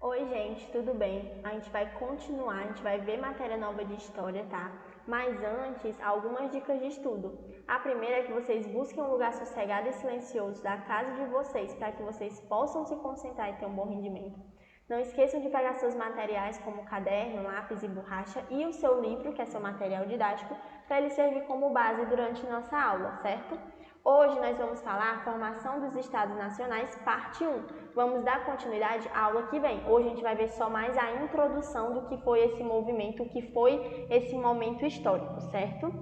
Oi, gente, tudo bem? A gente vai continuar, a gente vai ver matéria nova de história, tá? Mas antes, algumas dicas de estudo. A primeira é que vocês busquem um lugar sossegado e silencioso da casa de vocês, para que vocês possam se concentrar e ter um bom rendimento. Não esqueçam de pegar seus materiais como caderno, lápis e borracha e o seu livro, que é seu material didático, para ele servir como base durante nossa aula, certo? Hoje nós vamos falar a formação dos Estados Nacionais, parte 1. Vamos dar continuidade à aula que vem. Hoje a gente vai ver só mais a introdução do que foi esse movimento, o que foi esse momento histórico, certo?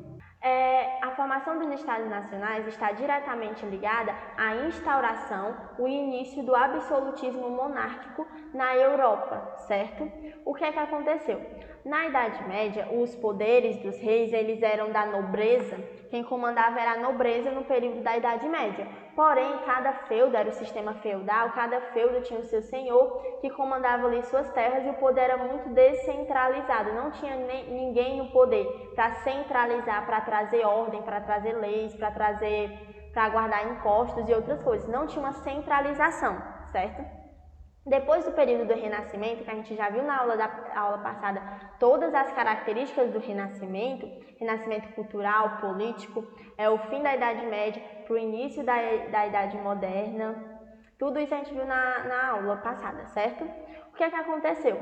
A formação dos Estados Nacionais está diretamente ligada à instauração, o início do absolutismo monárquico na Europa, certo? O que é que aconteceu? Na Idade Média, os poderes dos reis eles eram da nobreza, quem comandava era a nobreza no período da Idade Média. Porém, cada feudo era o sistema feudal, cada feudo tinha o seu senhor que comandava ali suas terras e o poder era muito descentralizado, não tinha ninguém no poder para centralizar, para trazer ordem, para trazer leis, para guardar impostos e outras coisas. Não tinha uma centralização, certo? Depois do período do Renascimento, que a gente já viu na aula passada todas as características do Renascimento cultural, político, o fim da Idade Média para o início da Idade Moderna, tudo isso a gente viu na aula passada, certo? O que é que aconteceu?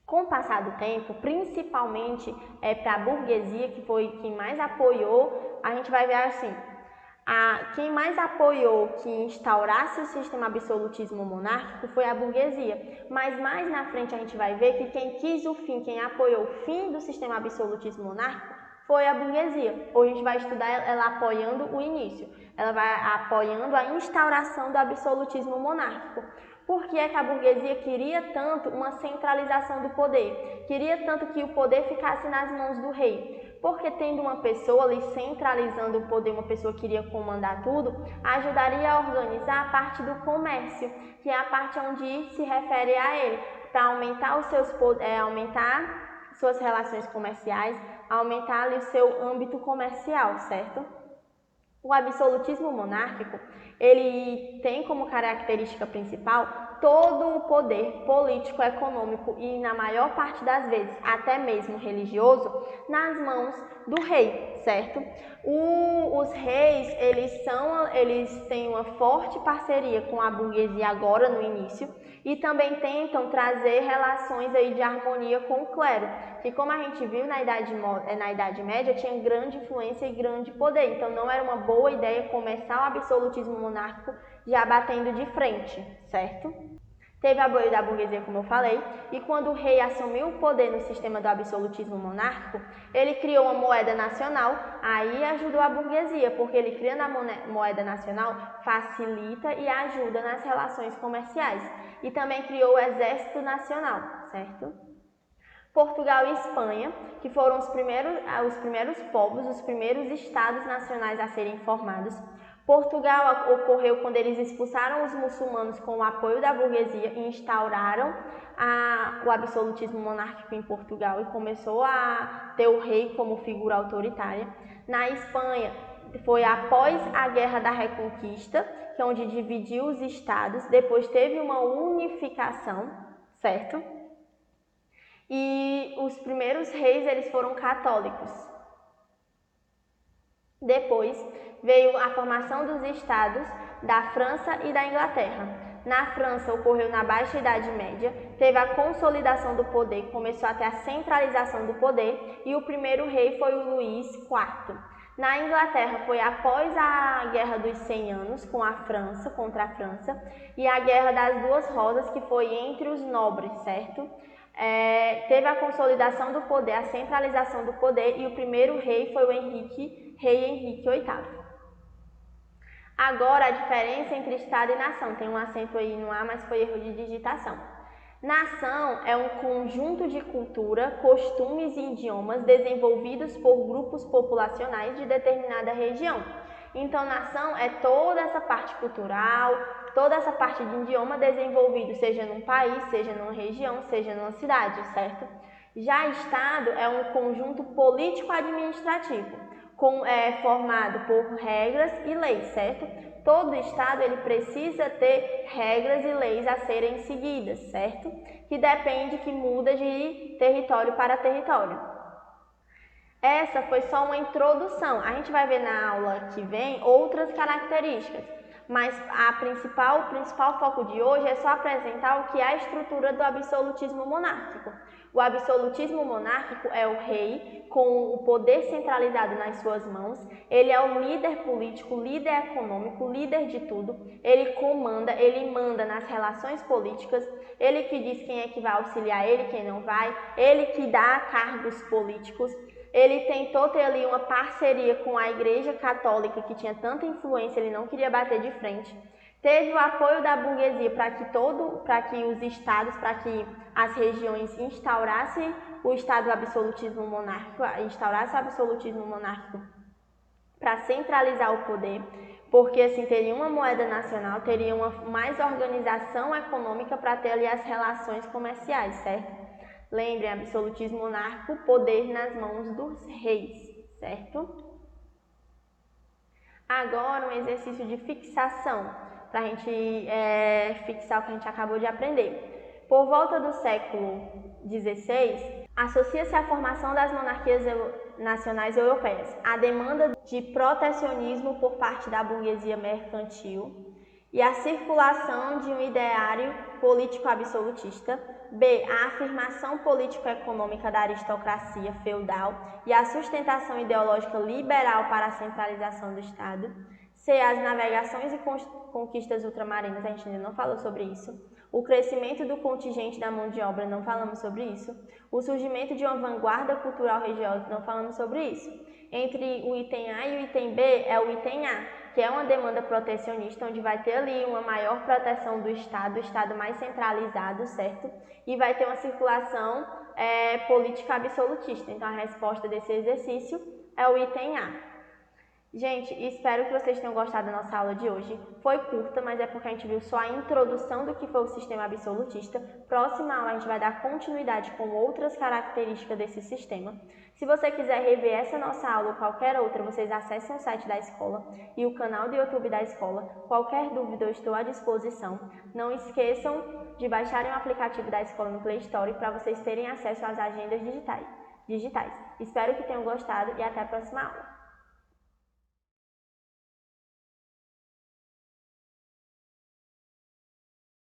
Com o passar do tempo, principalmente para a burguesia, que foi quem mais apoiou, a gente vai ver assim, quem mais apoiou que instaurasse o sistema absolutismo monárquico foi a burguesia, mas mais na frente a gente vai ver que quem quis o fim, quem apoiou o fim do sistema absolutismo monárquico foi a burguesia. Hoje a gente vai estudar ela apoiando o início, ela vai apoiando a instauração do absolutismo monárquico. Por que é que a burguesia queria tanto uma centralização do poder? Queria tanto que o poder ficasse nas mãos do rei? Porque tendo uma pessoa ali centralizando o poder, uma pessoa que iria comandar tudo, ajudaria a organizar a parte do comércio, que é a parte onde se refere a ele, para aumentar aumentar suas relações comerciais, aumentar ali o seu âmbito comercial, certo? O absolutismo monárquico, ele tem como característica principal todo o poder político, econômico e, na maior parte das vezes, até mesmo religioso, nas mãos do rei, certo? Os reis, eles têm uma forte parceria com a burguesia agora no início e também tentam trazer relações aí de harmonia com o clero, que como a gente viu na Idade Média, tinha grande influência e grande poder, então não era uma boa ideia começar o absolutismo monárquico já batendo de frente, certo? Teve apoio da burguesia, como eu falei, e quando o rei assumiu o poder no sistema do absolutismo monárquico, ele criou uma moeda nacional, aí ajudou a burguesia, porque ele criando a moeda nacional facilita e ajuda nas relações comerciais. E também criou o Exército Nacional, certo? Portugal e Espanha, que foram os primeiros povos, os primeiros estados nacionais a serem formados. Portugal ocorreu quando eles expulsaram os muçulmanos com o apoio da burguesia e instauraram o absolutismo monárquico em Portugal e começou a ter o rei como figura autoritária. Na Espanha, foi após a Guerra da Reconquista, que é onde dividiu os estados, depois teve uma unificação, certo? E os primeiros reis eles foram católicos. Depois veio a formação dos estados da França e da Inglaterra. Na França ocorreu na Baixa Idade Média, teve a consolidação do poder, começou a ter a centralização do poder e o primeiro rei foi o Luís IV. Na Inglaterra foi após a Guerra dos 100 Anos contra a França e a Guerra das Duas Rosas, que foi entre os nobres, certo? Teve a consolidação do poder, a centralização do poder e o primeiro rei foi o rei Henrique VIII. Agora, a diferença entre Estado e nação. Tem um acento aí no A, mas foi erro de digitação. Nação é um conjunto de cultura, costumes e idiomas desenvolvidos por grupos populacionais de determinada região. Então, nação é toda essa parte cultural, toda essa parte de idioma desenvolvido, seja num país, seja numa região, seja numa cidade, certo? Já Estado é um conjunto político-administrativo, formado por regras e leis, certo? todo estado ele precisa ter regras e leis a serem seguidas, certo? Que depende, que muda de território para território. Essa foi só uma introdução. A gente vai ver na aula que vem outras características, mas o principal foco de hoje é só apresentar o que é a estrutura do absolutismo monárquico. O absolutismo monárquico é o rei com o poder centralizado nas suas mãos. Ele é o líder político, líder econômico, líder de tudo. Ele comanda, ele manda nas relações políticas. Ele que diz quem é que vai auxiliar ele, quem não vai. Ele que dá cargos políticos. Ele tentou ter ali uma parceria com a Igreja Católica, que tinha tanta influência, ele não queria bater de frente. Teve o apoio da burguesia para que os estados, para que as regiões instaurassem o estado do absolutismo monárquico, para centralizar o poder, porque assim teria uma moeda nacional, teria mais organização econômica para ter ali as relações comerciais, certo? Lembrem, absolutismo monárquico, poder nas mãos dos reis, certo? Agora um exercício de fixação, para a gente fixar o que a gente acabou de aprender. Por volta do século XVI, associa-se à formação das monarquias nacionais europeias a demanda de protecionismo por parte da burguesia mercantil e a circulação de um ideário político absolutista. B. A afirmação político-econômica da aristocracia feudal e a sustentação ideológica liberal para a centralização do Estado. C. As navegações e conquistas ultramarinas, a gente ainda não falou sobre isso. O crescimento do contingente da mão de obra, não falamos sobre isso. O surgimento de uma vanguarda cultural religiosa, não falamos sobre isso. Entre o item A e o item B é o item A, que é uma demanda protecionista, onde vai ter ali uma maior proteção do Estado mais centralizado, certo? E vai ter uma circulação política absolutista. Então, a resposta desse exercício é o item A. Gente, espero que vocês tenham gostado da nossa aula de hoje. Foi curta, mas é porque a gente viu só a introdução do que foi o sistema absolutista. Próxima aula a gente vai dar continuidade com outras características desse sistema. Se você quiser rever essa nossa aula ou qualquer outra, vocês acessem o site da escola e o canal do YouTube da escola. Qualquer dúvida eu estou à disposição. Não esqueçam de baixarem o aplicativo da escola no Play Store para vocês terem acesso às agendas digitais. Espero que tenham gostado e até a próxima aula.